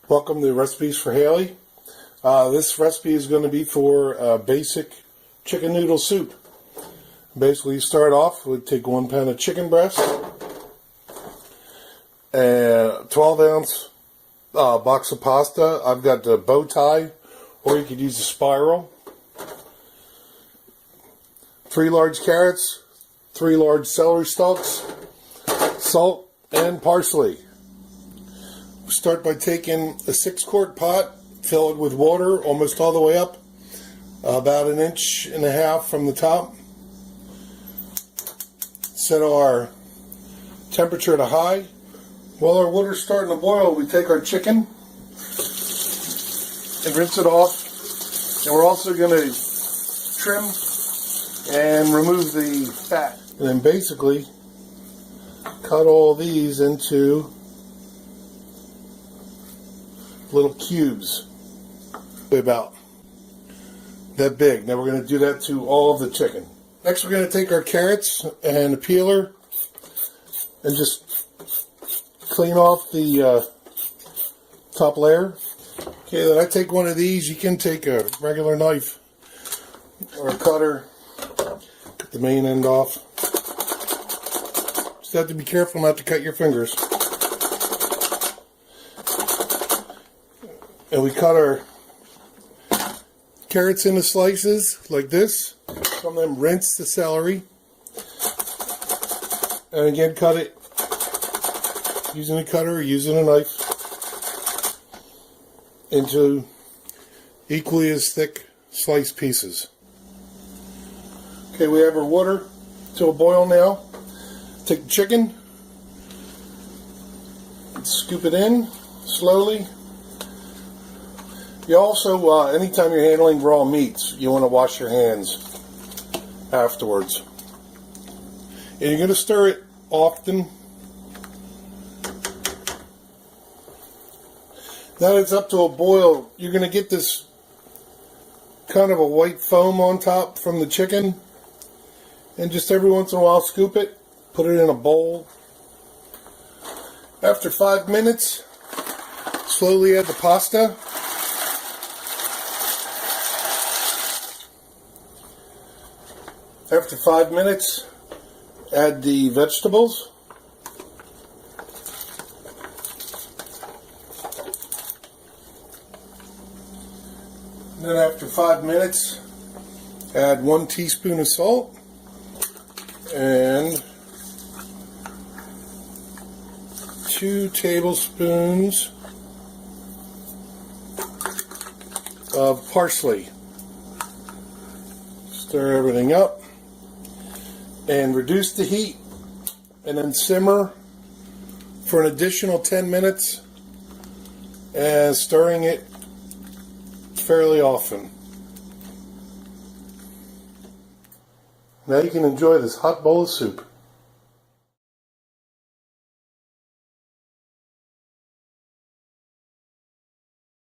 Welcome to Recipes for Haley. This recipe is going to be for basic chicken noodle soup. Basically, you start off with take 1 pound of chicken breast and 12-ounce box of pasta. I've got the bow tie, or you could use a spiral. 3 large carrots, 3 large celery stalks, salt, and parsley. Start by taking a 6-quart pot, fill it with water almost all the way up, about 1.5 inches from the top. Set our temperature to high. While our water's starting to boil, we take our chicken and rinse it off. And we're also going to trim and remove the fat. And then basically cut all these into little cubes, about that big. Now we're going to do that to all of the chicken. Next we're going to take our carrots and a peeler and just clean off the top layer. Okay, then I take one of these. You can take a regular knife or a cutter, cut the main end off. Just have to be careful not to cut your fingers. And we cut our carrots into slices like this. From them, rinse the celery. And again, cut it using a cutter or using a knife into equally as thick sliced pieces. Okay, we have our water to a boil now. Take the chicken, scoop it in slowly. You also, anytime you're handling raw meats, you want to wash your hands afterwards. And you're going to stir it often. Now that it's up to a boil, you're going to get this kind of a white foam on top from the chicken. And just every once in a while scoop it, put it in a bowl. After 5 minutes, slowly add the pasta. After 5 minutes, add the vegetables. And then after 5 minutes, add 1 teaspoon of salt and 2 tablespoons of parsley. Stir everything up. And reduce the heat and then simmer for an additional 10 minutes and stirring it fairly often. Now you can enjoy this hot bowl of soup.